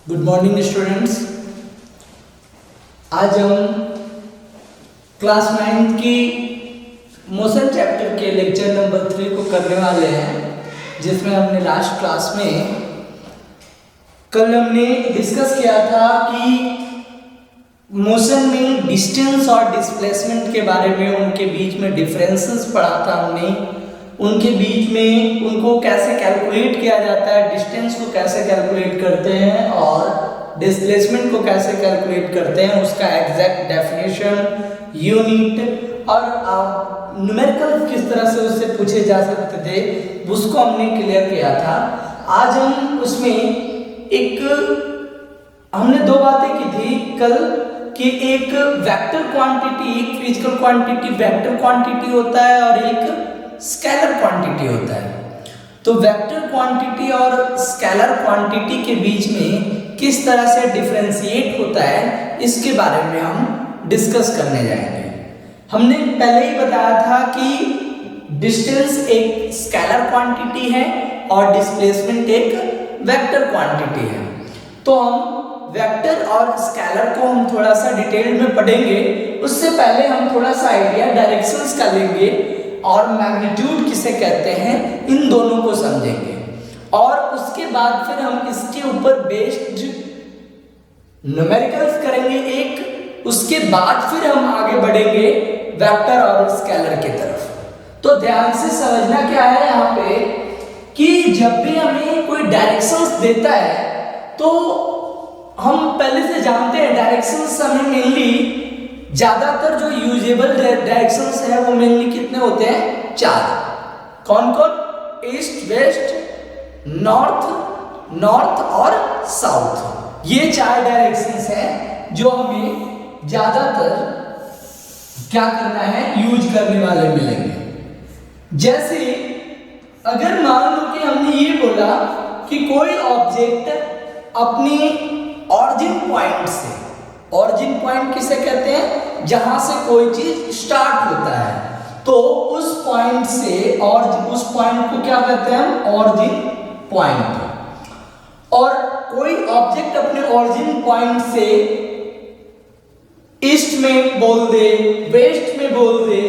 Good morning students. आज हम class 9 की मोशन चैप्टर के लेक्चर नंबर 3 को करने वाले हैं, जिसमें हमने लास्ट क्लास में कल हमने डिस्कस किया था कि मोशन में डिस्टेंस और डिस्प्लेसमेंट के बारे में, उनके बीच में डिफरेंसेस पढ़ा था हमने, उनके बीच में उनको कैसे कैलकुलेट किया जाता है, डिस्टेंस को कैसे कैलकुलेट करते हैं और डिस्प्लेसमेंट को कैसे कैलकुलेट करते हैं, उसका एग्जैक्ट डेफिनेशन, यूनिट और न्यूमेरिकल किस तरह से उससे पूछे जा सकते थे, उसको हमने क्लियर किया था। आज हम उसमें हमने दो बातें की थी कल कि एक वेक्टर क्वांटिटी, एक फिजिकल क्वांटिटी वेक्टर क्वांटिटी होता है और एक स्केलर क्वांटिटी होता है। तो वेक्टर क्वांटिटी और स्केलर क्वांटिटी के बीच में किस तरह से डिफरेंशिएट होता है, इसके बारे में हम डिस्कस करने जाएंगे। हमने पहले ही बताया था कि डिस्टेंस एक स्केलर क्वांटिटी है और डिस्प्लेसमेंट एक वेक्टर क्वांटिटी है। तो हम वेक्टर और स्केलर को हम थोड़ा सा डिटेल में पढ़ेंगे। उससे पहले हम थोड़ा सा आइडिया डायरेक्शंस का लेंगे और मैग्नीट्यूड किसे कहते हैं, इन दोनों को समझेंगे और उसके बाद फिर हम इसके ऊपर बेस्ड न्यूमेरिकल्स करेंगे एक, उसके बाद फिर हम आगे बढ़ेंगे वेक्टर और स्केलर की तरफ। तो ध्यान से समझना क्या है यहाँ पे कि जब भी हमें कोई डायरेक्शंस देता है तो हम पहले से जानते हैं डायरेक्शंस हमें मेनली ज्यादातर जो यूजेबल डायरेक्शंस है वो मेनली कितने होते हैं, 4। कौन कौन? ईस्ट, वेस्ट, नॉर्थ और साउथ। ये 4 डायरेक्शंस हैं जो हमें ज्यादातर क्या करना है, यूज करने वाले मिलेंगे। जैसे अगर मान लो कि हमने ये बोला कि कोई ऑब्जेक्ट अपनी ऑरिजिन पॉइंट से, ऑरिजिन पॉइंट किसे कहते हैं, जहां से कोई चीज स्टार्ट होता है, तो उस पॉइंट से और उस पॉइंट को क्या कहते हैं हम, ऑरिजिन पॉइंट। और कोई ऑब्जेक्ट अपने ऑरिजिन पॉइंट से ईस्ट में बोल दे, वेस्ट में बोल दे,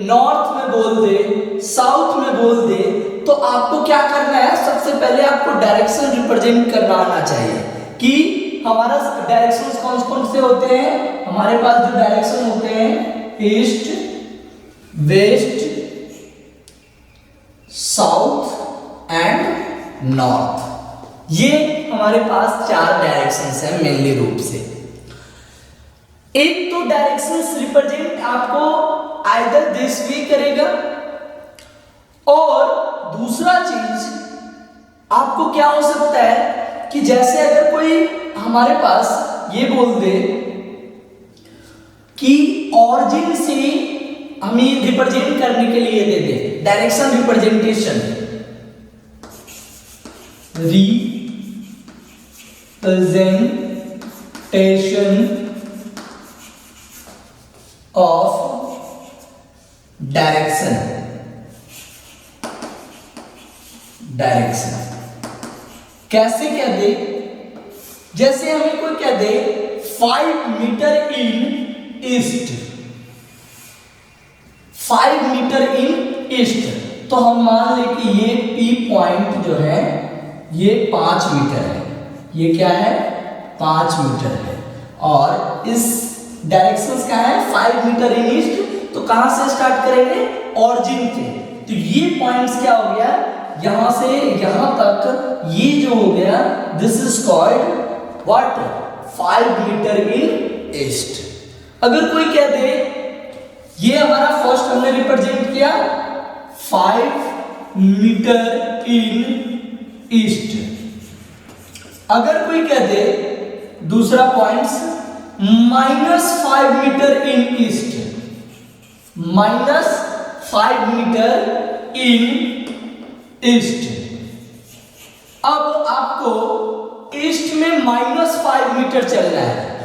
नॉर्थ में बोल दे, साउथ में बोल दे, तो आपको क्या करना है, सबसे पहले आपको डायरेक्शन रिप्रेजेंट करना आना चाहिए कि हमारा डायरेक्शंस कौन कौन से होते हैं। हमारे पास जो डायरेक्शन होते हैं east, west, south and north, ये हमारे पास 4 डायरेक्शंस हैं मेनली रूप से। एक तो डायरेक्शंस रिप्रेजेंट आपको आइदर दिस वे करेगा और दूसरा चीज आपको क्या हो सकता है कि जैसे अगर कोई हमारे पास ये बोल दे कि ऑरिजिन से हमें रिप्रेजेंट करने के लिए दे दे डायरेक्शन रिप्रेजेंटेशन, ऑफ डायरेक्शन कैसे कह दे, जैसे हमें कोई कह दे 5 metre in east, 5 metre in east, तो हम मान ले कि ये P पॉइंट जो है ये 5 मीटर है, ये क्या है, 5 मीटर है और इस डायरेक्शन क्या है, 5 मीटर इन ईस्ट। तो कहां से स्टार्ट करेंगे, ऑरिजिन से। तो ये पॉइंट्स क्या हो गया, यहां से यहां तक ये जो हो गया, this is called what, 5 metre in east. अगर कोई कह दे, ये हमारा फर्स्ट हमने रिप्रेजेंट किया 5 मीटर इन ईस्ट। अगर कोई कह दे दूसरा points -5 metre in east, -5 metre in east. अब आपको ईस्ट में -5 मीटर चलना है।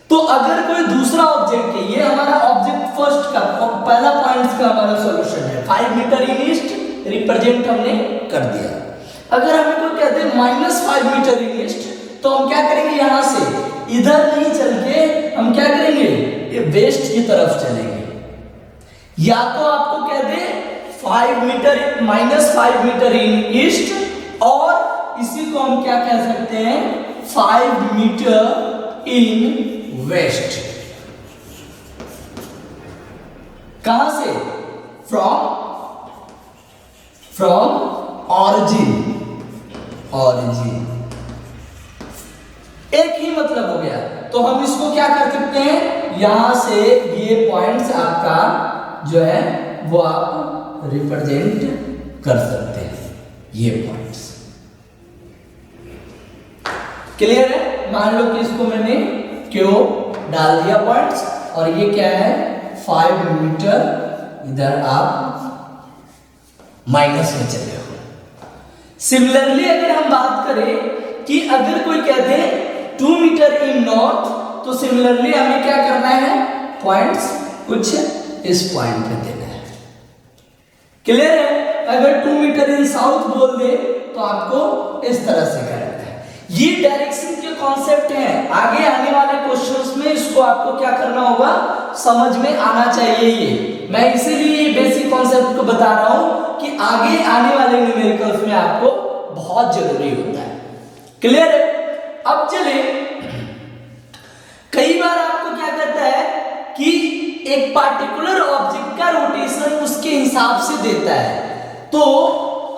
तो अगर कोई दूसरा ऑब्जेक्ट है, ये हमारा ऑब्जेक्ट फर्स्ट का पहला पॉइंट का हमारा सॉल्यूशन है, 5 मीटर इन ईस्ट रिप्रेजेंट हमने कर दिया। अगर हमें कोई कहते हैं -5 मीटर इन ईस्ट, तो हम क्या करेंगे, यहां से इधर नहीं चल के हम क्या करेंगे, ये वेस्ट की तरफ चलेंगे। या तो आपको कह दे 5 मीटर -5 मीटर इन ईस्ट, और इसी को हम क्या कह सकते हैं, 5 मीटर इन वेस्ट। कहां से, फ्रॉम ऑरिजिन, एक ही मतलब हो गया। तो हम इसको क्या कर सकते हैं, यहां से ये पॉइंट्स आपका जो है वो आप रिप्रेजेंट कर सकते हैं, ये पॉइंट्स। क्लियर है? मान लो कि इसको मैंने क्यों डाल दिया पॉइंट्स, और ये क्या है 5 मीटर, इधर आप माइनस में चले हो। सिमिलरली अगर हम बात करें कि अगर कोई कह दे 2 मीटर इन नॉर्थ, तो सिमिलरली हमें क्या करना है, पॉइंट्स कुछ इस पॉइंट पे देना है। क्लियर है? अगर 2 मीटर इन साउथ बोल दे तो आपको इस तरह से करना है। ये डायरेक्शन के कॉन्सेप्ट हैं, आगे आने वाले क्वेश्चंस में इसको आपको क्या करना होगा, समझ में आना चाहिए। ये मैं इसीलिए बेसिक कॉन्सेप्ट को बता रहा हूं कि आगे आने वाले न्यूमेरिकल्स में आपको बहुत जरूरी होता है। क्लियर है? अब चले, कई बार आपको क्या कहता है कि एक पार्टिकुलर ऑब्जेक्ट का रोटेशन उसके हिसाब से देता है, तो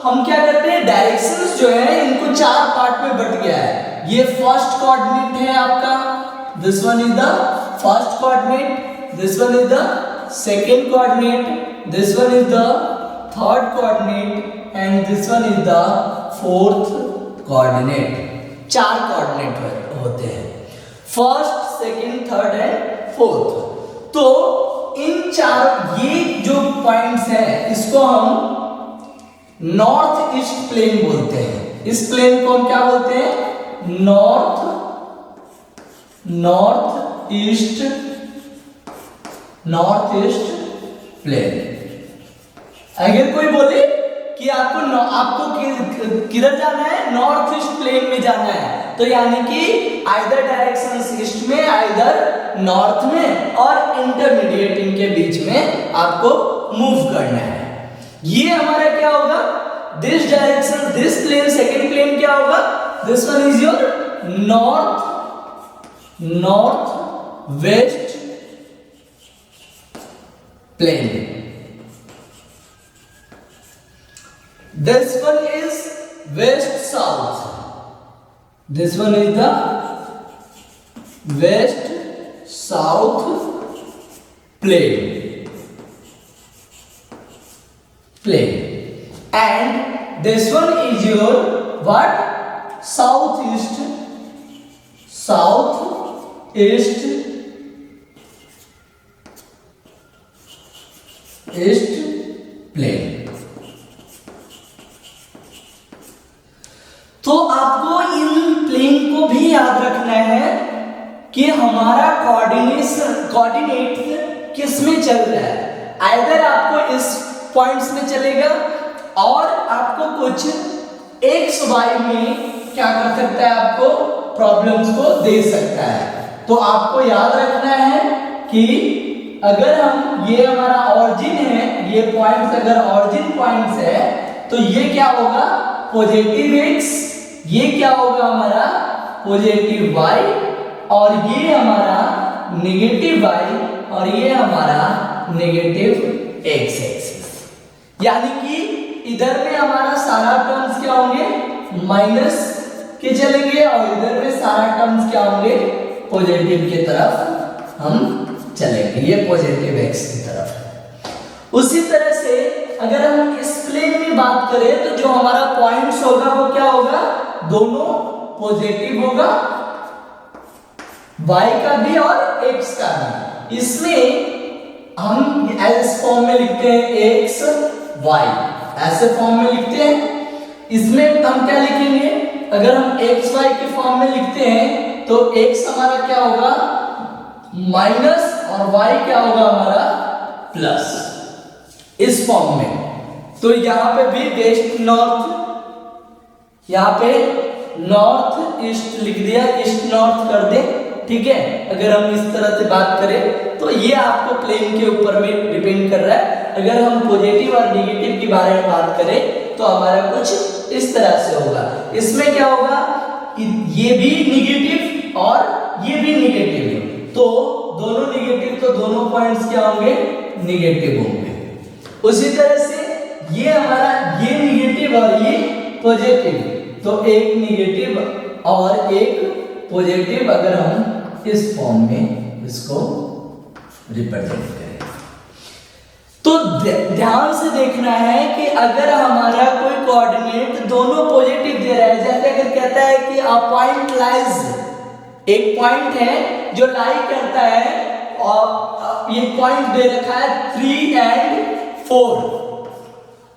हम क्या करते हैं, डायरेक्शंस जो है इनको 4 पार्ट में बट गया है। ये फर्स्ट कोऑर्डिनेट है आपका, this one is the first coordinate, this one is the second coordinate, this one is the third coordinate, and this one is the fourth coordinate. 4 coordinate होते हैं, first, second, third and fourth. तो इन 4 ये जो points हैं इसको हम north east plane बोलते हैं। इस प्लेन को हम क्या बोलते हैं, नॉर्थ ईस्ट प्लेन। अगर कोई बोले कि आपको किधर जाना है, नॉर्थ ईस्ट प्लेन में जाना है, तो यानी कि आइदर डायरेक्शन ईस्ट में, आइदर नॉर्थ में, और इंटरमीडिएट इनके बीच में आपको मूव करना है। ये हमारा क्या होगा, this direction, this plane, second plane क्या होगा, this one is your north west plane, this one is west south, this one is the west south plane, and this one is your what, southeast plane। तो आपको इन plane को भी याद रखना है कि हमारा कोऑर्डिनेट किस में चल रहा है। आइदर आपको इस पॉइंट्स में चलेगा, और आपको कुछ एक्स वाई में क्या कर सकता है, आपको प्रॉब्लम्स को दे सकता है। तो आपको याद रखना है कि अगर हम, ये हमारा ऑरिजिन है, ये पॉइंट्स अगर ऑरिजिन पॉइंट्स है, तो ये क्या होगा, पॉजिटिव एक्स, ये क्या होगा हमारा पॉजिटिव y, और ये हमारा नेगेटिव y, और ये हमारा नेगेटिव x एक्सिस। यानी कि इधर में हमारा सारा टर्म्स क्या होंगे, माइनस के चलेंगे, और इधर में सारा टर्म्स क्या होंगे, पॉजिटिव की तरफ हम चलेंगे, ये पॉजिटिव x की तरफ। उसी तरह से अगर हम इस प्लेन में बात करें, तो जो हमारा पॉइंट्स होगा वो क्या होगा, दोनों पॉजिटिव होगा, y का भी और x का भी। इसमें हम इस फॉर्म में लिखते हैं x y, ऐसे फॉर्म में लिखते हैं। इसमें हम क्या लिखेंगे, अगर हम x y के फॉर्म में लिखते हैं तो x हमारा क्या होगा माइनस, और y क्या होगा हमारा प्लस, इस फॉर्म में। तो यहां पे भी वेस्ट नॉर्थ, यहाँ पे नॉर्थ ईस्ट लिख दिया, ईस्ट नॉर्थ कर दे, ठीक है। अगर हम इस तरह से बात करें तो ये आपको प्लेन के ऊपर में डिपेंड कर रहा है। अगर हम पॉजिटिव और नेगेटिव के बारे में बात करें तो हमारा कुछ इस तरह से होगा। इसमें क्या होगा, ये भी नेगेटिव और ये भी नेगेटिव, तो दोनों नेगेटिव, तो दोनों पॉइंट्स क्या होंगे, नेगेटिव होंगे। उसी तरह से ये हमारा ये नेगेटिव और ये पॉजिटिव, तो एक नेगेटिव और एक पॉजिटिव अगर हम इस फॉर्म में इसको रिप्रेजेंट करें तो ध्यान से देखना है कि अगर हमारा कोई कोऑर्डिनेट दोनों पॉजिटिव दे रहा है, जैसे अगर कहता है कि अ पॉइंट लाइज, एक पॉइंट है जो लाई करता है और ये पॉइंट दे रखा है 3 और 4।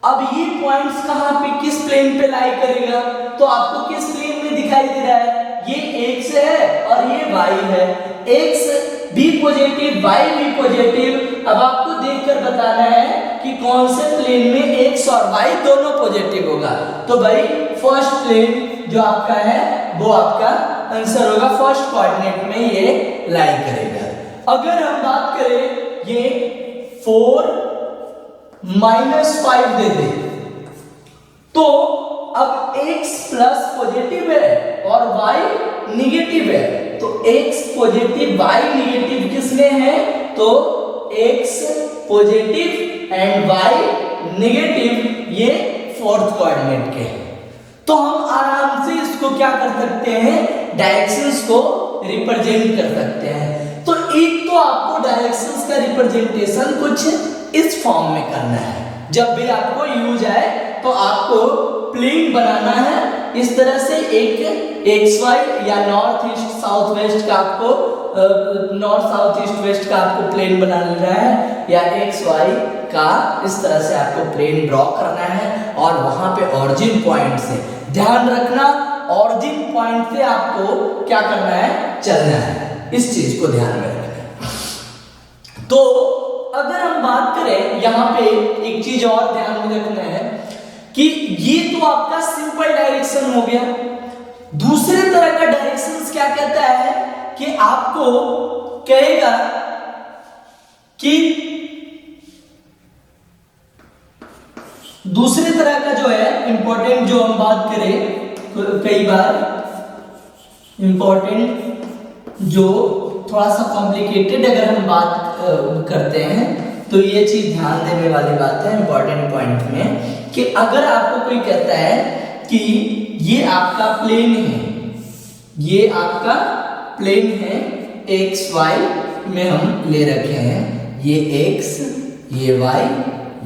अब ये पॉइंट्स कहां पे, किस प्लेन पे लाई करेगा, तो आपको किस प्लेन में दिखाई दे रहा है, ये x है और ये y है, x भी पॉजिटिव y भी पॉजिटिव। अब आपको देखकर बताना है कि कौन से प्लेन में x और y दोनों पॉजिटिव होगा। तो भाई फर्स्ट प्लेन जो आपका है वो आपका आंसर होगा, फर्स्ट कोऑर्डिनेट में ये लाई करेगा। अगर हम बात करें ये 4 -5 दे दे तो अब x प्लस पॉजिटिव है और y निगेटिव है, तो x पॉजिटिव y निगेटिव किसमें है, तो x positive and y negative ये फोर्थ कोऑर्डिनेट के हैं। तो हम आराम से इसको क्या कर सकते हैं, डायरेक्शंस को रिप्रेजेंट कर सकते हैं। तो एक तो आपको डायरेक्शंस का रिप्रेजेंटेशन कुछ इस फॉर्म में करना है। जब भी आपको यूज आए तो आपको प्लेन बनाना है इस तरह से, एक XY या नॉर्थ ईस्ट साउथ वेस्ट का आपको नॉर्थ साउथ ईस्ट वेस्ट का आपको प्लेन बना लेना है, या XY का इस तरह से आपको प्लेन ड्रॉ करना है। और वहां पे ऑरिजिन पॉइंट से ध्यान रखना, ऑरिजिन पॉइंट से आपको क्या करना है, चलना है, इस चीज को ध्यान में रखना। तो अगर हम बात करें यहाँ पे एक चीज और ध्यान में रखना है कि ये तो आपका सिंपल डायरेक्शन हो गया। दूसरे तरह का डायरेक्शंस क्या कहता है कि आपको कहेगा कि दूसरे तरह का जो है इंपॉर्टेंट, जो हम बात करें कई बार इंपॉर्टेंट जो थोड़ा सा कॉम्प्लिकेटेड अगर हम बात करते हैं तो ये चीज ध्यान देने वाली बात है इंपॉर्टेंट पॉइंट में, कि अगर आपको कोई कहता है कि ये आपका प्लेन है, ये आपका प्लेन है XY में हम ले रखे हैं, ये x, ये y,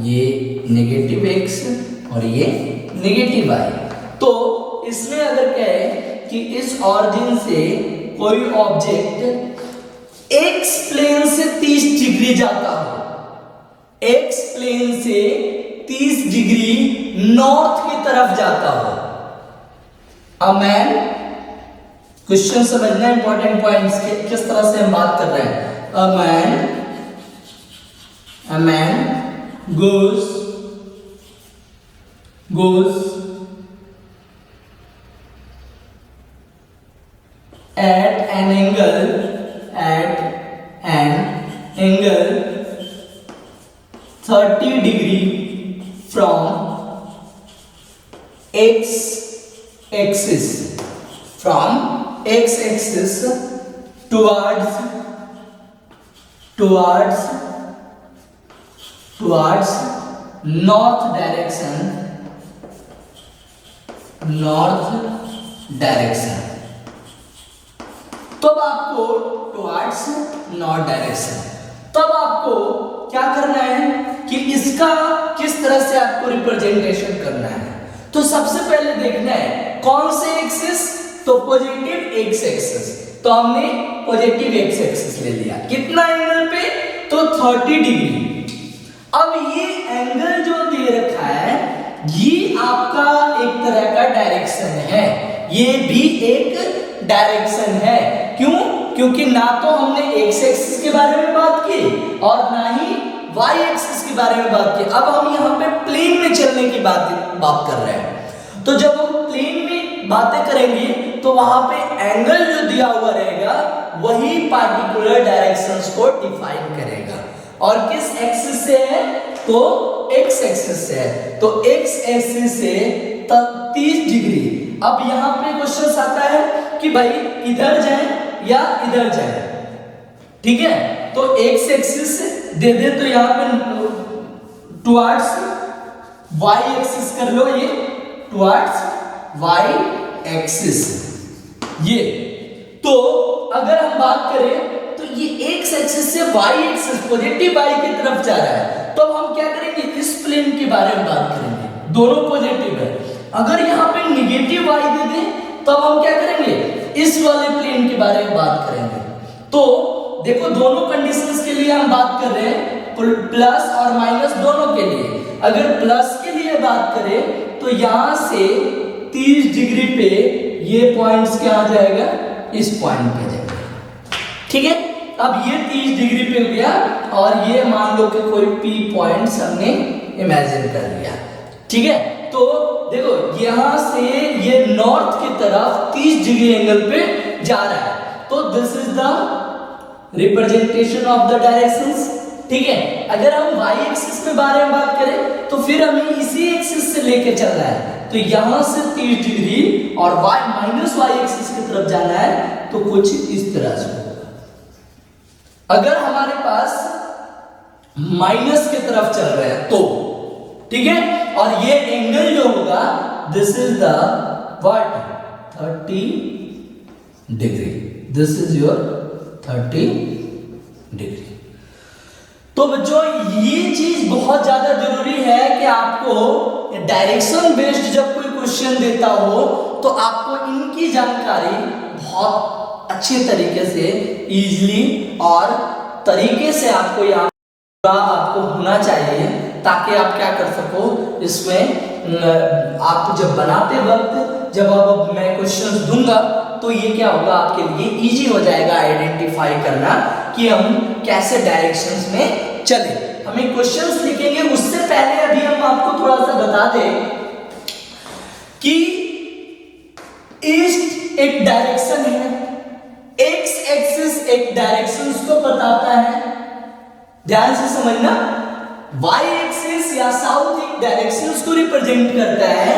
ये नेगेटिव x और ये नेगेटिव y। तो इसमें अगर कहे कि इस ऑरिजिन से कोई ऑब्जेक्ट x प्लेन से 30 डिग्री जाता हो, x प्लेन से 30 डिग्री नॉर्थ की तरफ जाता हो, अ मैन, क्वेश्चन समझना इंपॉर्टेंट पॉइंट्स किस तरह से हम बात कर रहे हैं। A man goes at an angle 30 degree from x axis towards north direction। तब आपको टुवर्ड्स नॉर्थ डायरेक्शन, तब आपको क्या करना है कि इसका किस तरह से आपको रिप्रेजेंटेशन करना है। तो सबसे पहले देखना है कौन से एक्सिस, तो पॉजिटिव एक्स एक्सिस, तो हमने पॉजिटिव एक्स एक्सिस ले लिया, कितना एंगल पे, तो 30 डिग्री। अब ये एंगल जो दे रखा है ये आपका एक तरह का डायरेक्शन है, ये भी एक डायरेक्शन है। क्यों? क्योंकि ना तो हमने एक्स एक्सिस के बारे में बात की और ना ही वाई एक्सिस के बारे में बात की। अब हम यहाँ पे प्लेन में चलने की बात कर रहे हैं। तो जब हम प्लेन में बातें करेंगे तो वहां पे एंगल जो दिया हुआ रहेगा वही पार्टिकुलर डायरेक्शंस को डिफाइन करेगा। और किस एक्सिस से है? तो एक्स एक्सिस से है। तो एक्स एक्सिस से 30 डिग्री। अब यहाँ पे क्वेश्चन आता है कि भाई इधर जाए या इधर जाए, ठीक है? तो एक्स एक्सिस दे दे तो यहाँ पे टुवर्ड्स वाई एक्सिस कर लो, ये टुवर्ड्स वाई एक्सिस। ये तो अगर हम बात करें तो ये एक्स एक्सिस से वाई एक्सिस पॉजिटिव वाई की तरफ जा रहा है, तो हम क्या करेंगे? इस प्लेन के बारे में बात करेंगे, दोनों पॉजिटिव है। अगर यहाँ पे निगेटिव वाई दे दें तो हम क्या करेंगे? इस वाले प्लेन के बारे में बात करेंगे। तो देखो दोनों कंडीशंस के लिए हम बात कर रहे हैं, प्लस और माइनस दोनों के लिए। अगर प्लस के लिए बात करें तो यहां से 30 डिग्री पे ये पॉइंट्स क्या आ जाएगा? इस पॉइंट पे जाएगा, ठीक है? अब ये 30 डिग्री पे हो गया और ये मान लो कि कोई P पॉइंट्स हमने इमेजिन कर लिया, ठीक है? तो देखो यहां से ये नॉर्थ की तरफ 30 डिग्री एंगल पे जा रहा है, तो this is the representation of the directions, ठीक है? अगर हम y एक्सिस के बारे में बात करें तो फिर हमें इसी एक्सिस से लेके चलना है, तो यहां से 30 डिग्री और y माइनस वाई एक्सिस की तरफ जाना है, तो कुछ इस तरह से होगा। अगर हमारे पास माइनस की तरफ चल रहे हैं तो, ठीक है? और ये एंगल जो होगा this is the what? 30 degree. This is your 30 degree. तो बच्चों ये चीज बहुत ज्यादा जरूरी है कि आपको डायरेक्शन बेस्ड जब कोई क्वेश्चन देता हो तो आपको इनकी जानकारी बहुत अच्छे तरीके से इजीली और तरीके से आपको यहाँ आपको होना चाहिए, ताकि आप क्या कर सको इसमें। आप जब बनाते वक्त जब अब मैं क्वेश्चंस दूंगा तो ये क्या होगा आपके लिए इजी हो जाएगा आइडेंटिफाई करना कि हम कैसे डायरेक्शंस में चले। हमें क्वेश्चंस लिखेंगे उससे पहले अभी हम आपको थोड़ा सा बता दें कि ईस्ट एक डायरेक्शन है, एक्स एक्सिस एक डायरेक्शंस को बताता है, ध्यान से समझना। वाई एक्सिस या साउथ एक डायरेक्शंस को रिप्रेजेंट करता है,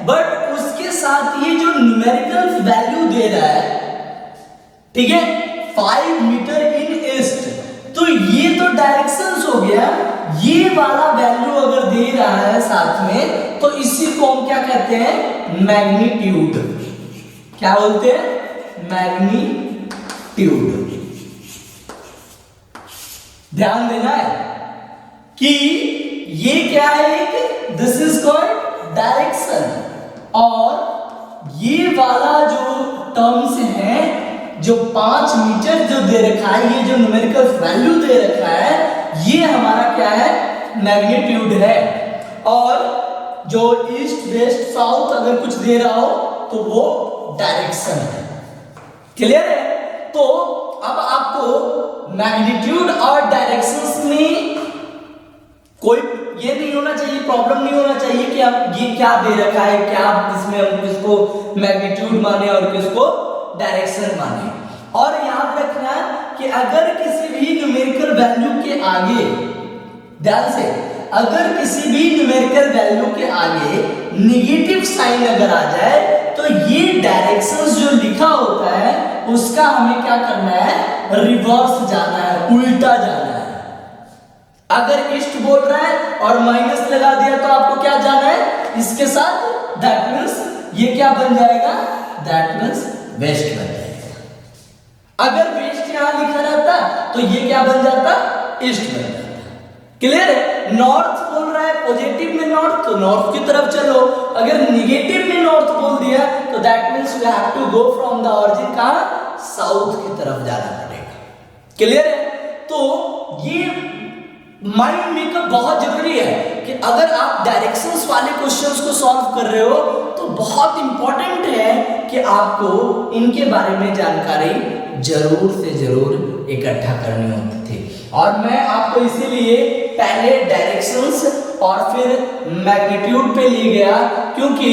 बट उसके साथ ये जो न्यूमेरिकल वैल्यू दे रहा है, ठीक है, 5 मीटर इन ईस्ट, तो ये तो डायरेक्शंस हो गया। ये वाला वैल्यू अगर दे रहा है साथ में तो इसी को हम क्या कहते हैं? मैग्नीट्यूड। क्या बोलते हैं? मैग्नीट्यूड। ध्यान देना है कि ये क्या है? एक दिस इज कॉल्ड डायरेक्शन, और ये वाला जो टर्म्स है, जो 5 मीटर जो दे रखा है, ये जो न्यूमेरिकल वैल्यू दे रखा है, ये हमारा क्या है? मैग्नीट्यूड है। और जो ईस्ट वेस्ट साउथ अगर कुछ दे रहा हो तो वो डायरेक्शन है। क्लियर है? तो अब आपको मैग्नीट्यूड और डायरेक्शंस में कोई ये नहीं होना चाहिए, प्रॉब्लम नहीं होना चाहिए कि आप ये क्या दे रखा है, क्या इसमें हम किसको मैग्नीट्यूड माने और किसको डायरेक्शन माने। और याद रखना कि अगर किसी भी न्यूमेरिकल वैल्यू के आगे, ध्यान से, अगर किसी भी न्यूमेरिकल वैल्यू के आगे नेगेटिव साइन अगर आ जाए तो ये डायरेक्शंस जो लिखा होता है उसका हमें क्या करना है? रिवर्स जाना है, उल्टा जाना है। अगर ईस्ट बोल रहा है और माइनस लगा दिया तो आपको क्या जाना है? इसके साथ, दैट मींस ये क्या बन जाएगा? दैट मींस वेस्ट बन जाएगा। अगर वेस्ट यहां लिखा रहता तो ये क्या बन जाता? ईस्ट बन जाता। क्लियर है? नॉर्थ बोल रहा है पॉजिटिव में नॉर्थ, तो नॉर्थ की तरफ चलो। अगर निगेटिव में नॉर्थ बोल दिया तो that means we have to go from the origin, कहां? साउथ की तरफ जाना पड़ेगा। क्लियर है? तो ये माइंड मेकअप बहुत जरूरी है कि अगर आप डायरेक्शंस वाले क्वेश्चंस को सॉल्व कर रहे हो तो बहुत इंपॉर्टेंट है कि आपको इनके बारे में जानकारी जरूर से जरूर इकट्ठा करनी होती थी। और मैं आपको इसीलिए पहले डायरेक्शंस और फिर मैग्नीट्यूड पे ले गया, क्योंकि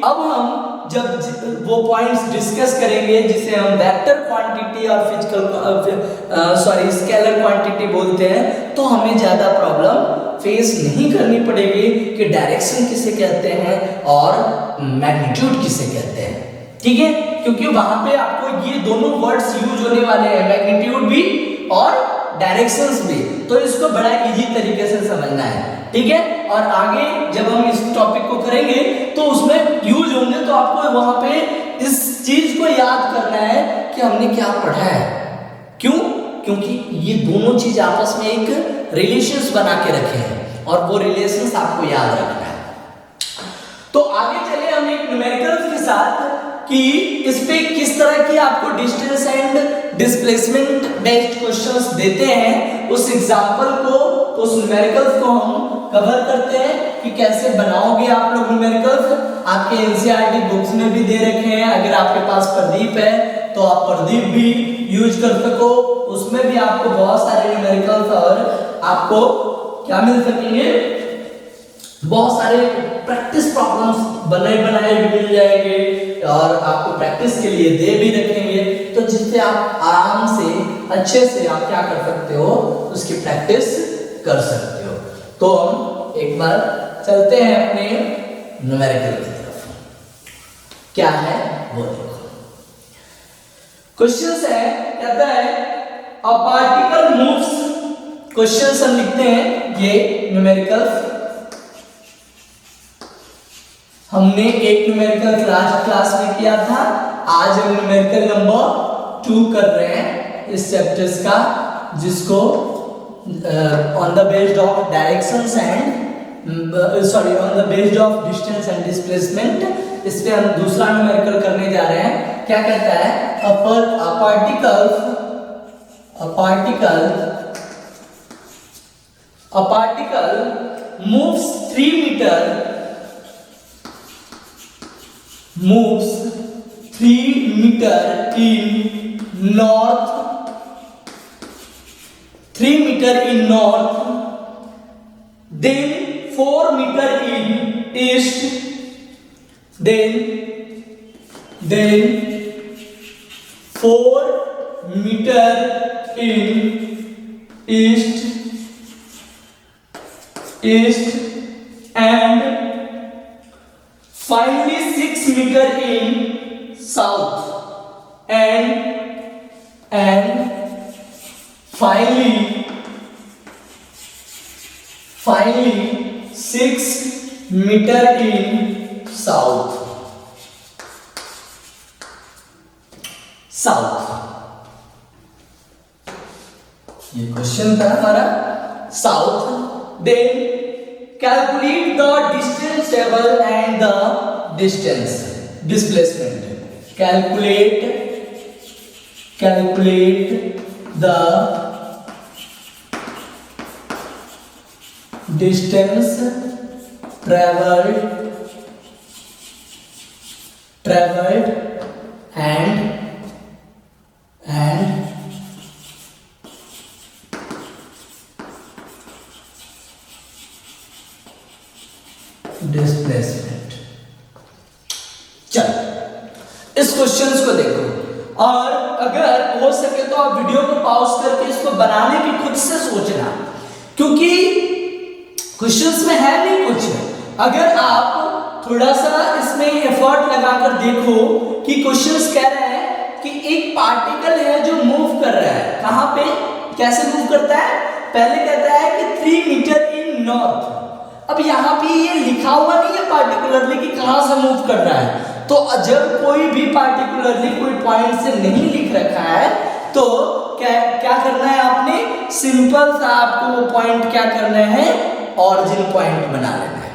अब हम जब वो पॉइंट्स डिस्कस करेंगे जिसे हम वेक्टर क्वांटिटी और फिजिकल स्केलर क्वांटिटी बोलते हैं, तो हमें ज्यादा प्रॉब्लम फेस नहीं करनी पड़ेगी कि डायरेक्शन किसे कहते हैं और मैग्नीट्यूड किसे कहते हैं। ठीक है, क्योंकि वहां पे आपको ये दोनों वर्ड्स यूज होने वाले हैं, मैग्नीट्यूड भी और डायरेक्शंस भी, तो इसको बड़ा इजी तरीके से समझना है। ठीक है, और आगे जब हम इस टॉपिक को करेंगे तो उसमें यूज होंगे, तो आपको वहां पे इस चीज को याद करना है कि हमने क्या पढ़ा है। क्यों? क्योंकि ये दोनों चीज आपस में एक रिलेशंस बना के रखे हैं और वो रिलेशंस आपको याद रखना है। तो आगे चले हम एक न्यूमेरिकल्स के साथ कि इस पे किस तरह की आपको distance and displacement based questions देते हैं, उस एग्जांपल को, उस न्यूमेरिकल्स को हम कवर करते हैं कि कैसे बनाओगे आप लोग न्यूमेरिकल्स। आपके एनसीईआरटी बुक्स में भी दे रखे हैं, अगर आपके पास प्रदीप है तो आप प्रदीप भी यूज कर सको, उसमें भी आपको बहुत सारे न्यूमेरिकल्स और आपको क्या मिल सकेंगे, बहुत सारे प्रैक्टिस प्रॉब्लम्स बनाए भी मिल जाएंगे और आपको प्रैक्टिस के लिए दे भी रखेंगे, तो जिससे आप आराम से अच्छे से आप क्या कर सकते हो, उसकी प्रैक्टिस कर सकते हो। तो हम एक बार चलते हैं अपने न्यूमेरिकल की तरफ। क्या है वो देखो। क्वेश्चन है, कहता है अ पार्टिकल मूव्स, क्वेश्चन हम लिखते हैं ये न्यूमेरिकल्स। हमने एक न्यूमेरिकल लास्ट क्लास में किया था, आज हम न्यूमेरिकल नंबर 2 कर रहे हैं इस चैप्टर्स का, जिसको on the based of directions and on the based of distance and displacement, इस पे हम दूसरा न्यूमेरिकल करने जा रहे हैं। क्या कहता है, a particle moves 3 metre in north, 3 meter in north, then 4 meter in east, then 4 meter in east and finally 6 meter in south and finally 6 meter in south। ये क्वेश्चन था हमारा south. Then calculate the distance travel and the distance displacement. calculate the distance traveled and displacement. चलो इस questions को देखो, और अगर हो सके तो आप वीडियो को पॉज करके इसको बनाने की खुद से सोचना, क्योंकि क्वेश्चंस में है नहीं कुछ। अगर आप थोड़ा सा इसमें एफर्ट लगाकर देखो कि क्वेश्चंस कह रहे हैं कि एक पार्टिकल है जो मूव कर रहा है, कहां पे, कैसे मूव करता है। पहले कहता है कि 3 मीटर इन नॉर्थ। अब यहाँ पे ये लिखा हुआ नहीं है पार्टिकुलरली कि कहां से मूव कर रहा है, तो जब कोई भी पार्टिकुलरली कोई पॉइंट से नहीं लिख रखा है तो क्या करना है आपने, सिंपल सा आपको वो पॉइंट क्या करना है, ऑरिजिन पॉइंट बना लेना है।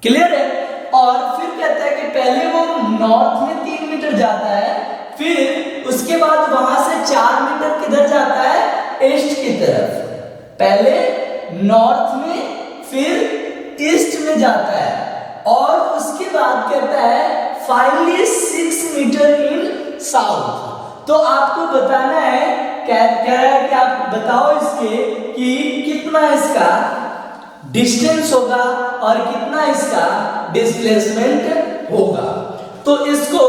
क्लियर है। और फिर कहता है कि पहले वो नॉर्थ में 3 मीटर जाता है, फिर उसके बाद वहां से 4 मीटर किधर जाता है, ईस्ट की तरफ। पहले नॉर्थ में फिर ईस्ट में जाता है, और उसके बाद कहता है फाइनली 6 मीटर इन साउथ। तो आपको बताना है, कह रहा है कि आप बताओ इसके कि कितना इसका डिस्टेंस होगा और कितना इसका डिस्प्लेसमेंट होगा। तो इसको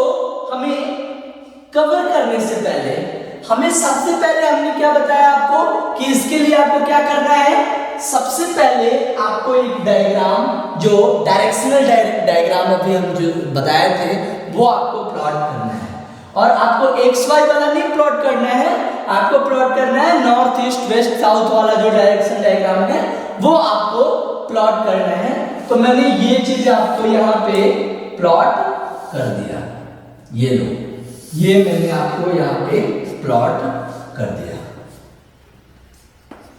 हमें कवर करने से पहले हमें सबसे पहले हमने क्या बताया आपको कि इसके लिए आपको क्या करना है, सबसे पहले आपको एक डायग्राम, जो डायरेक्शनल डायग्राम अभी हम जो बताए थे वो आपको प्लॉट करना है। और आपको एक्स वाई वाला नहीं प्लॉट करना है, आपको प्लॉट करना है नॉर्थ ईस्ट वेस्ट साउथ वाला जो डायरेक्शन डायग्राम है वो आपको प्लॉट करना है। तो मैंने ये चीज आपको यहाँ पे प्लॉट कर दिया, ये लो, ये मैंने आपको यहाँ पे प्लॉट कर दिया।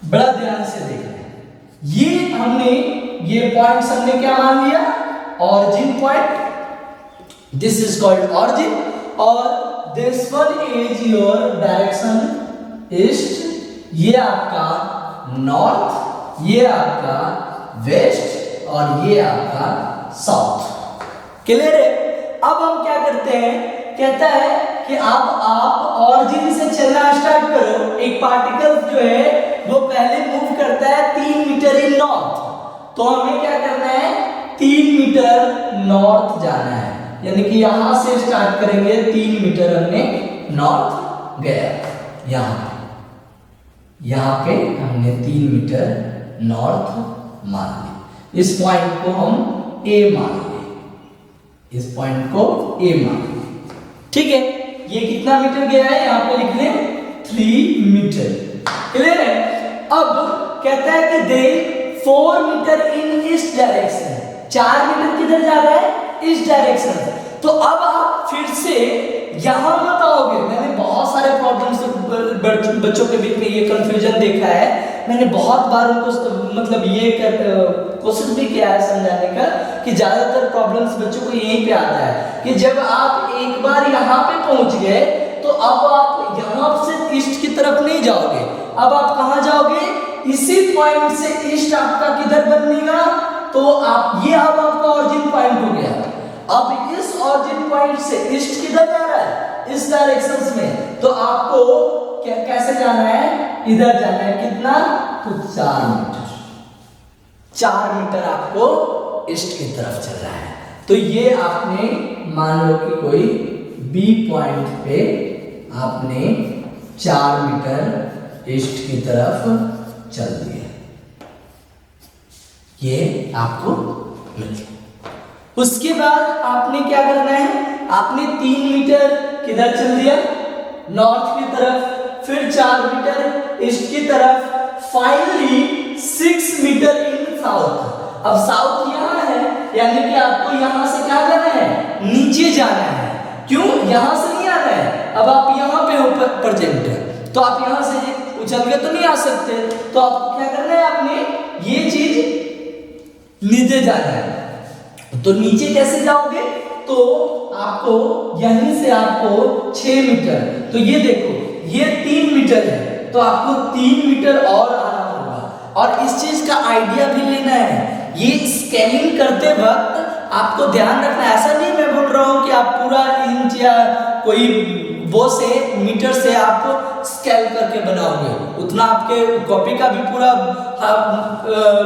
बड़ा ध्यान से देखना, ये हमने ये पॉइंट्स हमने क्या मान लिया, origin point, this is called origin, और this one is your direction east, ये आपका नॉर्थ, ये आपका वेस्ट और ये आपका साउथ। क्लियर है? अब हम क्या करते हैं, कहता है कि आप ऑरिजिन से चलना स्टार्ट करो। एक पार्टिकल जो है वो पहले मूव करता है 3 मीटर इन नॉर्थ, तो हमें क्या करना है 3 मीटर नॉर्थ जाना है, यानी कि यहां से स्टार्ट करेंगे 3 मीटर हमने नॉर्थ गया, यहां पे हमने 3 मीटर नॉर्थ मान लिया। इस पॉइंट को हम ए मान लिए, इस पॉइंट को ए मान लिए, ठीक है। ये कितना मीटर गया है यहां पे लिख लें 3 मीटर। क्लियर है? अब कहता है कि दे 4 मीटर इन इस डायरेक्शन, 4 मीटर किधर जा रहा है, इस डायरेक्शन से। तो अब आप फिर से यहां मत आओगे। मैंने बहुत सारे प्रॉब्लम्स बच्चों के बीच में ये कंफ्यूजन देखा है, मैंने बहुत बार उनको मतलब ये कोशिश भी किया है समझाने का कि ज्यादातर प्रॉब्लम्स बच्चों को यहीं पे आता है कि जब आप एक बार यहाँ पे पहुंच गए तो अब आप यहाँ से ईस्ट की तरफ नहीं जाओगे, अब आप कहाँ जाओगे, इसी पॉइंट से ईस्ट आपका किधर बनेगा, तो आप ये अब आपका ऑरिजिन पॉइंट हो गया। अब इस ऑरिजिन पॉइंट से ईस्ट किधर जा रहा है, इस डायरेक्शन में, तो आपको कैसे जाना है, इधर जाना है, कितना, तो 4 मीटर, 4 मीटर आपको ईस्ट की तरफ चल रहा है। तो ये आपने मान लो कि कोई बी पॉइंट पे आपने 4 मीटर ईस्ट की तरफ चल दिया, ये आपको मिल गया। उसके बाद आपने क्या करना है, आपने 3 मीटर किधर चल दिया, नॉर्थ की तरफ, फिर 4 मीटर ईस्ट की तरफ, फाइनली 6 मीटर इन साउथ। अब साउथ यहाँ है, यानी कि आपको यहाँ से क्या करना है, नीचे जाना है। क्यों, यहाँ से नहीं आना है, अब आप यहाँ पे हो प्रेजेंट है, तो आप यहाँ से उछल के तो नहीं आ सकते, तो आपको क्या करना है, आपने ये चीज नीचे जाना है। तो नीचे कैसे जाओगे, तो आपको यहीं से आपको 6 मीटर, तो ये देखो ये 3 मीटर है, तो आपको 3 मीटर और आना होगा। और इस चीज का आइडिया भी लेना है, ये स्केलिंग करते वक्त आपको ध्यान रखना, ऐसा नहीं मैं बोल रहा हूं कि आप पूरा इंच या कोई वो से मीटर से आप स्केल करके बनाओगे, उतना आपके कॉपी का भी पूरा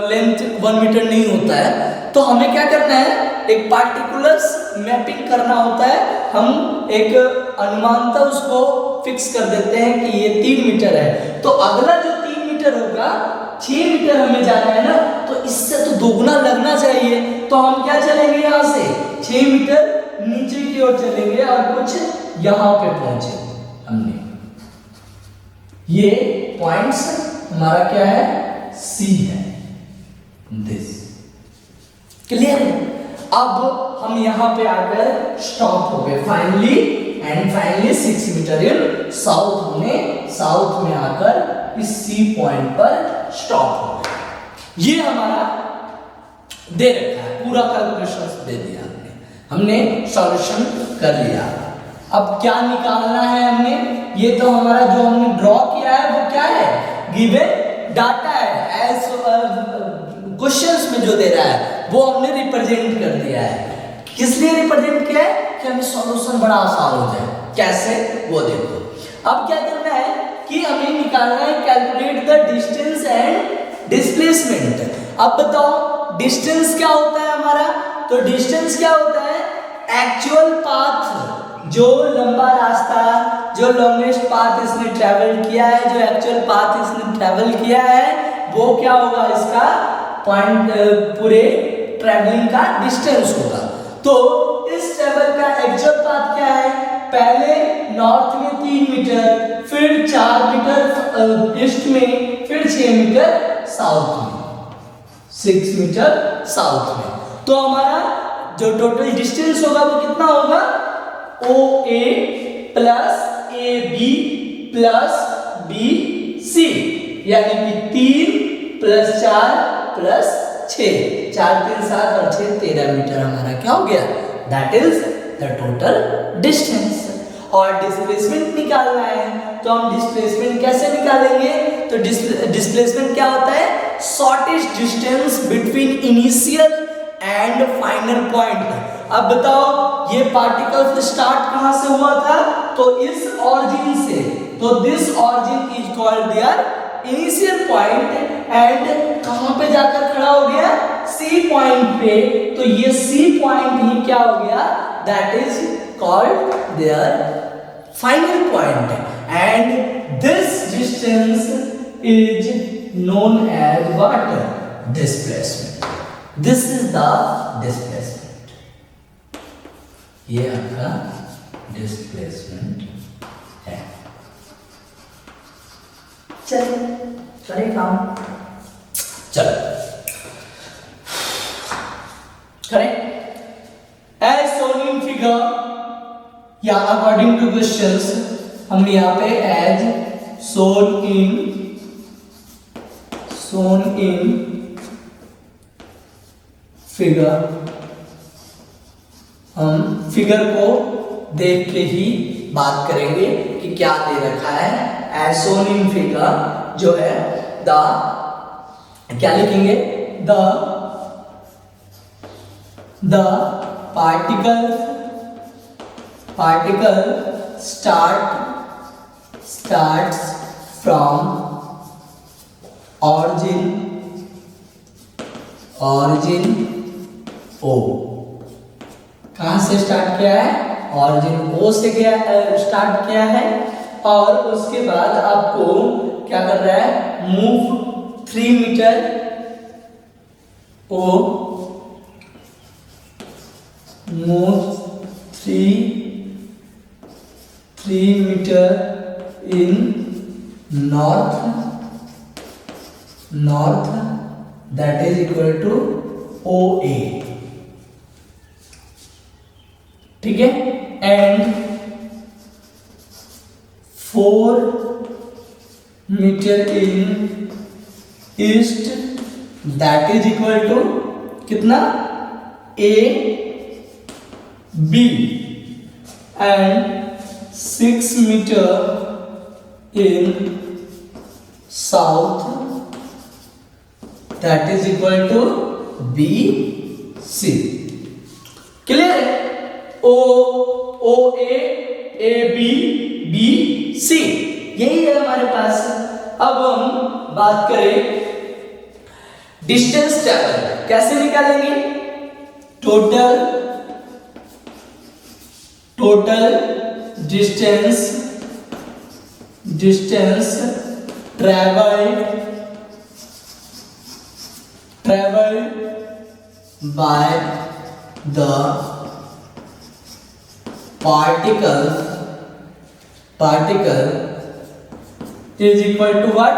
लेंथ 1 मीटर नहीं होता है। तो हमें क्या करना है, एक पार्टिकुलर मैपिंग करना होता है, हम एक अनुमानता उसको फिक्स कर देते हैं कि ये 3 मीटर है, तो अगला जो 3 मीटर होगा 6 मीटर हमें जाना है ना, तो इससे तो दोगुना लगना चाहिए, तो हम क्या चलेंगे, यहाँ से 6 मीटर नीचे की ओर चलेंगे और कुछ यहाँ पे पहुंचे हमने। ये पॉइंट्स हमारा क्या है, सी है, दिस। क्लियर है? अब हम यहाँ पे आकर स्टॉप हो गए finally, and finally 6 metre in south, हमने साउथ में आकर इस सी पॉइंट पर स्टॉप हो गए। ये हमारा दे रखा है, पूरा कैलकुलेशन दे दिया हमने सॉल्यूशन कर लिया। अब क्या निकालना है हमने, ये तो हमारा जो हमने ड्रॉ किया है वो क्या है, गिवन डाटा है, एज क्वेश्चंस में जो दे रहा है वो हमने रिप्रेजेंट कर दिया है। किस लिए रिप्रेजेंट किया है, कि हमें सॉल्यूशन बड़ा आसान हो जाए। कैसे, वो देखो। अब क्या करना है कि हमें निकालना है, calculate the distance and displacement. अब बताओ डिस्टेंस क्या होता है हमारा, तो डिस्टेंस क्या होता है, एक्चुअल पाथ, जो लंबा रास्ता, जो लॉन्गेस्ट पाथ इसने ट्रेवल किया है, जो एक्चुअल पाथ इसने ट्रेवल किया है, वो क्या होगा, इसका पॉइंट पूरे ट्रेवलिंग का डिस्टेंस होगा। तो इस ट्रेवल का एक्चुअल पाथ क्या है, पहले नॉर्थ में 3 मीटर, फिर 4 मीटर ईस्ट में, फिर 6 मीटर साउथ में, 6 मीटर साउथ में। तो हमारा जो टोटल डिस्टेंस होगा वो कितना होगा, OA plus AB plus BC, यानी कि 3 प्लस 4 प्लस 6, 4 3 7 और 6 13 मीटर हमारा क्या हो गया, that is the total distance. और डिस्प्लेसमेंट निकालना है, तो हम डिस्प्लेसमेंट कैसे निकालेंगे, तो डिस्प्लेसमेंट क्या होता है, shortest distance between initial and final point. अब बताओ ये पार्टिकल स्टार्ट कहां से हुआ था, तो इस ऑरिजिन से, तो this origin is called their initial point, and कहां पे जाकर खड़ा हो गया, सी पॉइंट पे, तो ये सी पॉइंट ही क्या हो गया, that is called their final point, and this distance is known as what, displacement. This is the displacement, ये आपका डिस्प्लेसमेंट है। चलिए करें काम, चलो करें। एज शोन इन फिगर, या अकॉर्डिंग टू क्वेश्चंस हम यहाँ पे एज शोन इन फिगर, हम फिगर को देख के ही बात करेंगे कि क्या दे रखा है। एज शोन इन फिगर जो है द, क्या लिखेंगे, the particle starts from origin O। कहां से स्टार्ट किया है, ऑरिजिन O से स्टार्ट किया है, और उसके बाद आपको क्या कर रहा है, move 3 metre O, move 3 metre in north, that is equal to OA, ठीक है, and 4 metre in east, that is equal to कितना, AB, and 6 मीटर in south, that is equal to BC। Clear है, OA AB BC, यही है हमारे पास। अब हम बात करें डिस्टेंस ट्रैवल, कैसे निकालेंगे, total distance travelled by the particle is equal to what,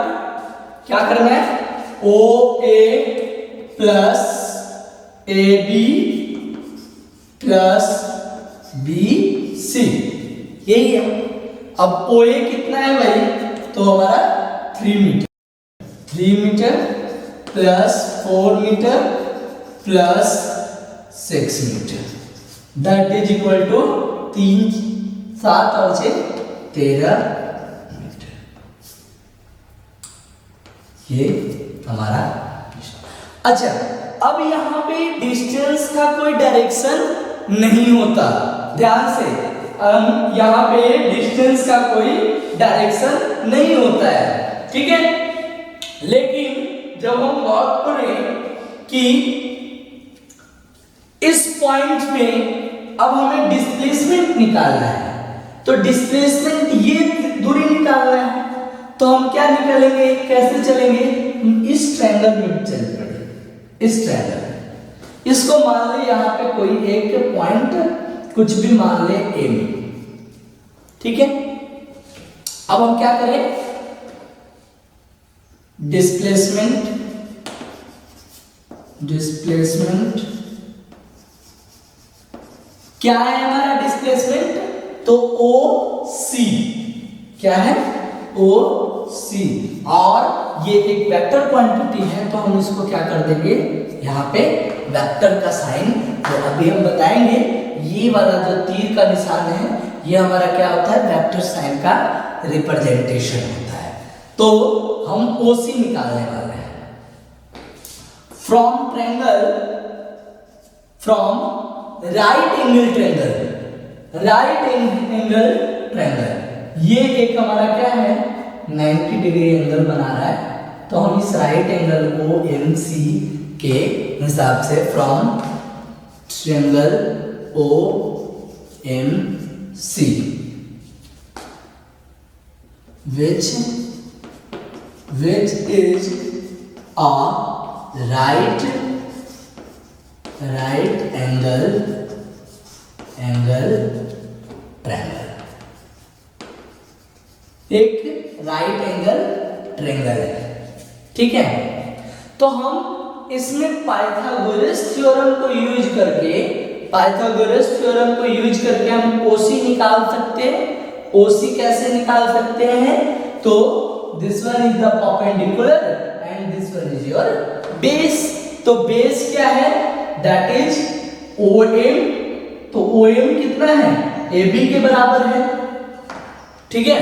क्या करना है, OA plus AB plus BC, यही है। अब OA कितना है भाई, तो हमारा 3 metre plus 4 metre plus 6 metre, that is equal to 3 7 और 6 13 मीटर। ये हमारा, अच्छा अब यहाँ पे डिस्टेंस का कोई डायरेक्शन नहीं होता, ध्यान से, हम यहाँ पे डिस्टेंस का कोई डायरेक्शन नहीं होता है, ठीक है। लेकिन जब हम बात करें कि इस पॉइंट में अब हमें डिस्प्लेसमेंट निकालना है, तो डिस्प्लेसमेंट ये दूरी निकालना है, तो हम क्या निकालेंगे, कैसे चलेंगे, इस ट्रायंगल में चल पड़े, इस ट्रायंगल, इसको मान ले यहाँ पे कोई एक पॉइंट कुछ भी मान ले ए में, ठीक है। अब हम क्या करें, डिस्प्लेसमेंट क्या है हमारा डिस्प्लेसमेंट, तो ओ सी, क्या है, ओ सी, और ये एक वेक्टर क्वांटिटी है, तो हम इसको क्या कर देंगे, यहाँ पे वेक्टर का साइन, तो अभी हम बताएंगे ये वाला जो तीर का निशान है ये हमारा क्या होता है, वेक्टर साइन का रिप्रेजेंटेशन होता है। तो हम OC निकालने वाले हैं, फ्रॉम राइट एंगल ट्रायंगल, ये एक हमारा क्या है 90 डिग्री एंगल बना रहा है, तो हम इस राइट एंगल OMC के हिसाब से from triangle OMC which is a right angle triangle, एक राइट एंगल ट्रायंगल है, ठीक है। तो हम इसमें पाइथागोरस थ्योरम को यूज करके हम OC निकाल सकते हैं। OC कैसे निकाल सकते हैं, तो this one is the perpendicular and this one is your base, तो बेस क्या है, दैट इज OM, तो OM कितना है, AB के बराबर है, ठीक है,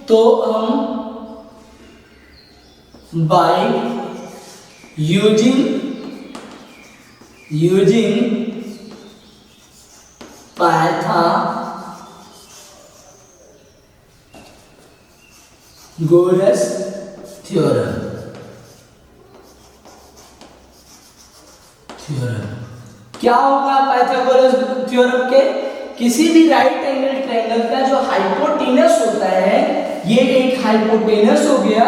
तो हम बाय यूजिंग पाइथागोरस थ्योरम क्या होगा पाइथागोरस थ्योरम के, किसी भी राइट एंगल ट्रायंगल का जो हाइपोटेनस होता है, ये एक हाइपोटेनस हो गया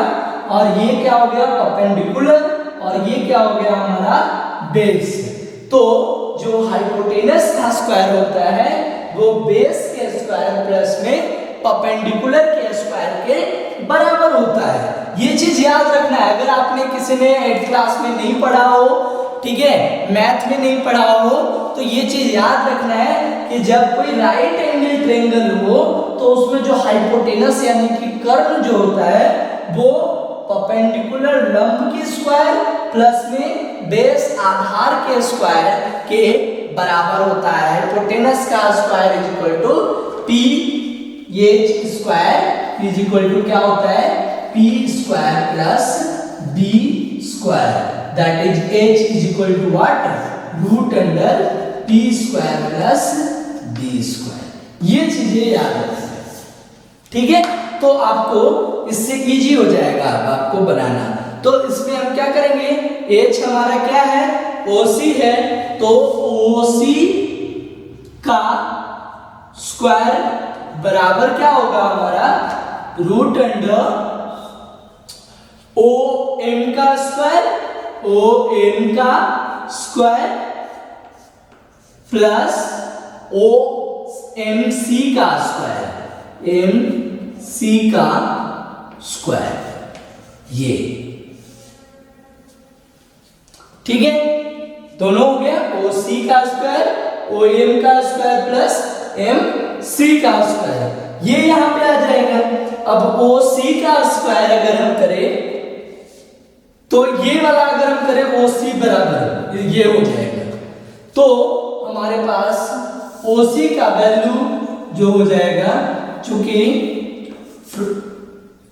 और ये क्या हो गया परपेंडिकुलर, और ये क्या हो गया हमारा बेस, तो जो हाइपोटेनस का स्क्वायर होता है वो बेस के स्क्वायर प्लस में परपेंडिकुलर के स्क्वायर के बराबर होता है। ये चीज याद रखना है, अगर आपने किसी ने 8th क्लास में नहीं पढ़ा हो, ठीक है, मैथ में नहीं पढ़ा हो, तो ये चीज याद रखना है कि जब कोई राइट एंगल ट्रायंगल हो तो उसमें जो हाइपोटेनस यानी कि कर्ण जो होता है वो परपेंडिकुलर लंब के स्क्वायर प्लस में बेस आधार के स्क्वायर के बराबर होता है। हाइपोटेनस का square is equal to P H square is equal to क्या होता है, P square plus B square, that is h is equal to what, root under p square plus b square. ये चीजें याद रखना, ठीक है, तो आपको इससे इजी हो जाएगा आपको बनाना। तो इसमें हम क्या करेंगे, h हमारा क्या है, OC है, तो OC का स्क्वायर बराबर क्या होगा हमारा, रूट अंडर OM का स्क्वायर प्लस OMC का स्क्वायर, MC का स्क्वायर, ये ठीक है, दोनों हो गया, OC का स्क्वायर, OM का स्क्वायर प्लस MC का स्क्वायर, ये यहां पे आ जाएगा। अब OC का स्क्वायर अगर हम करें तो ये वाला अगर हम करें OC बराबर ये हो जाएगा, तो हमारे पास OC का वैल्यू जो हो जाएगा, चूंकि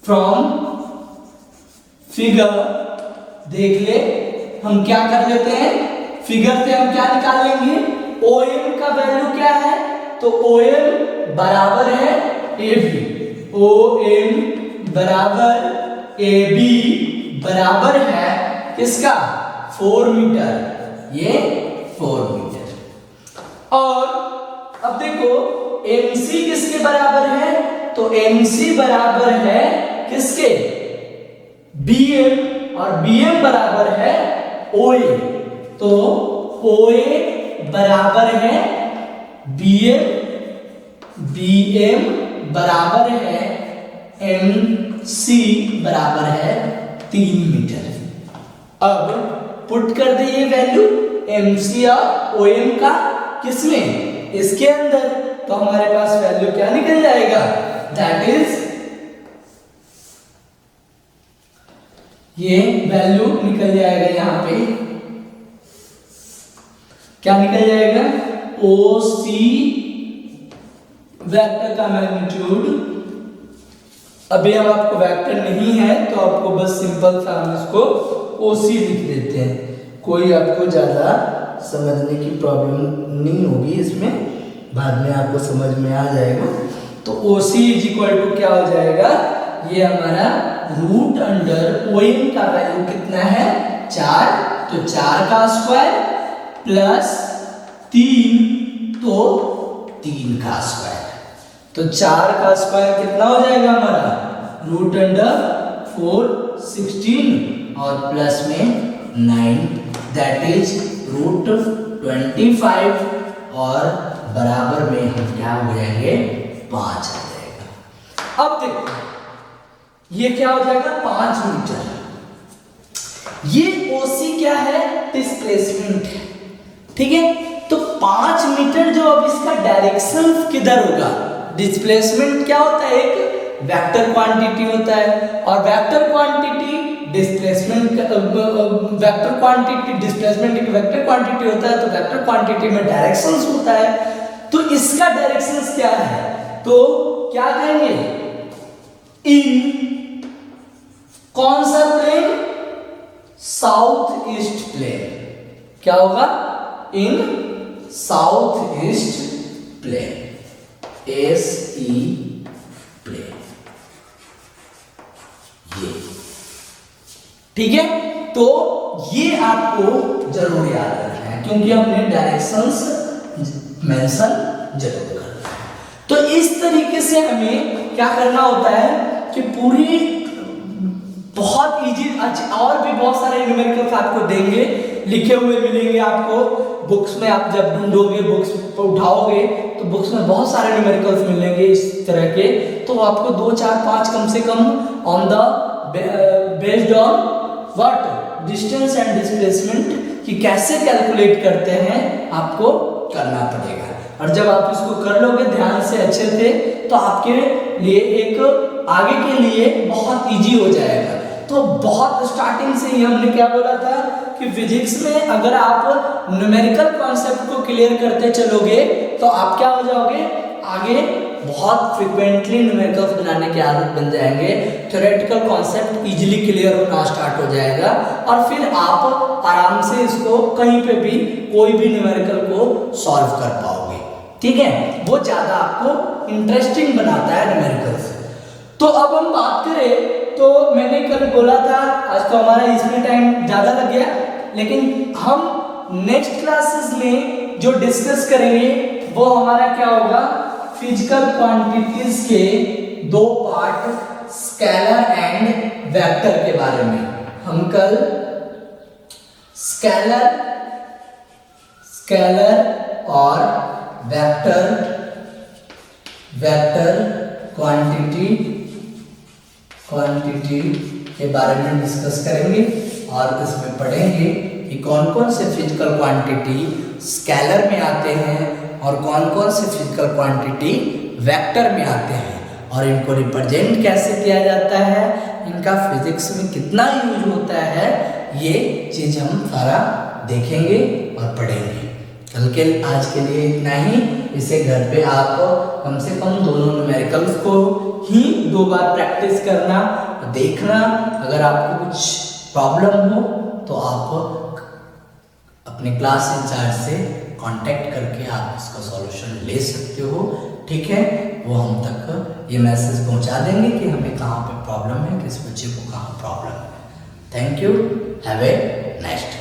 फ्रॉम फिगर देख ले, हम क्या कर लेते हैं, फिगर से हम क्या निकाल लेंगे, OM का वैल्यू क्या है, तो OM बराबर है AB, OM बराबर AB बराबर है किसका, 4 मीटर, ये 4 मीटर। और अब देखो MC किसके बराबर है, तो MC बराबर है किसके, BM, और BM बराबर है OA, तो OA बराबर है BM, BM बराबर है MC बराबर है 3 मीटर। अब पुट कर दे ये वैल्यू MC और OM का किसमें, इसके अंदर, तो हमारे पास वैल्यू क्या निकल जाएगा, दैट इज, ये वैल्यू निकल जाएगा यहां पे, क्या निकल जाएगा, OC वेक्टर का मैग्नीट्यूड। अभी हम आपको वेक्टर नहीं है तो आपको बस सिंपल सा हम इसको OC लिख देते हैं, कोई आपको ज्यादा समझने की प्रॉब्लम नहीं होगी इसमें, बाद में आपको समझ में आ जाएगा। तो OC इज इक्वल टू क्या हो जाएगा, ये हमारा रूट अंडर OM का वैल्यू कितना है 4, तो 4 का स्क्वायर प्लस 3, तो 3 का स्क्वायर, तो 4 का स्क्वायर कितना हो जाएगा हमारा, रूट अंडर 4 16 और प्लस में 9, दैट इज रूट 25, और बराबर में हम क्या हो जाएंगे 5 आ जाएगा। अब देखो ये क्या हो जाएगा 5 मीटर, ये OC क्या है, डिस्प्लेसमेंट है, ठीक है। तो 5 मीटर जो, अब इसका डायरेक्शन किधर होगा, डिस्प्लेसमेंट क्या होता है, एक वेक्टर क्वांटिटी होता है, और vector quantity displacement, vector quantity displacement एक वेक्टर क्वांटिटी होता है, तो वेक्टर क्वांटिटी में डायरेक्शंस होता है, तो इसका डायरेक्शंस क्या है, तो क्या कहेंगे, इन कौन सा प्लेन, साउथ ईस्ट प्लेन, क्या होगा, in south east plane, SE plane, ये ठीक है। तो ये आपको जरूर याद रखना है क्योंकि हमने डायरेक्शंस मेंशन जरूर करना है। तो इस तरीके से हमें क्या करना होता है कि पूरी बहुत इजी, और भी बहुत सारे न्यूमेरिकल्स आपको देंगे, लिखे हुए मिलेंगे आपको बुक्स में, आप जब ढूंढोगे बुक्स उठाओगे तो बुक्स में बहुत सारे न्यूमेरिकल्स मिलेंगे इस तरह के, तो आपको 2 4 5 कम से come on the based on what distance and displacement कि कैसे कैलकुलेट करते हैं आपको करना पड़ेगा। और जब आप इसको कर लोगे ध्यान से अच्छे से तो आपके लिए एक आगे के लिए बहुत इजी हो जाएगा। तो बहुत स्टार्टिंग से ही हमने क्या बोला था कि फिजिक्स में अगर आप न्यूमेरिकल कॉन्सेप्ट को क्लियर करते चलोगे तो आप क्या हो जाओगे, आगे बहुत फ्रिक्वेंटली न्यूमेरिकल्स बनाने की आदत बन जाएंगे, थ्योरेटिकल कॉन्सेप्ट इजीली क्लियर होना स्टार्ट हो जाएगा और फिर आप आराम से इसको कहीं पे भी कोई भी न्यूमेरिकल को सॉल्व कर पाओगे। ठीक है, वो ज्यादा आपको इंटरेस्टिंग बनाता है न्यूमेरिकल्स। तो अब हम बात करें तो मैंने कल बोला था, आज तो हमारा इसमें टाइम ज़्यादा लग गया, लेकिन हम नेक्स्ट क्लासेस में जो डिस्कस करेंगे वो हमारा क्या होगा, फिजिकल क्वांटिटीज के 2 पार्ट स्केलर एंड वेक्टर के बारे में। हम कल स्केलर और वेक्टर क्वांटिटी के बारे में डिस्कस करेंगे और इसमें पढ़ेंगे कि कौन कौन से फिजिकल क्वांटिटी स्केलर में आते हैं और कौन कौन से फिजिकल क्वांटिटी वेक्टर में आते हैं और इनको रिप्रेजेंट कैसे किया जाता है, इनका फिजिक्स में कितना यूज होता है, ये चीज़ हम सारा देखेंगे और पढ़ेंगे। कल के आज के लिए इतना ही। इसे घर पे आप कम से कम दोनों न्यूमेरिकल्स को ही 2 बार प्रैक्टिस करना, देखना। अगर आपको कुछ प्रॉब्लम हो तो आप अपने क्लास इंचार्ज से कांटेक्ट करके आप इसका सॉल्यूशन ले सकते हो। ठीक है, वो हम तक ये मैसेज पहुंचा देंगे कि हमें कहाँ पे प्रॉब्लम है, किस बच्चे को कहाँ प्रॉब्लम है। Thank you, have a nice day.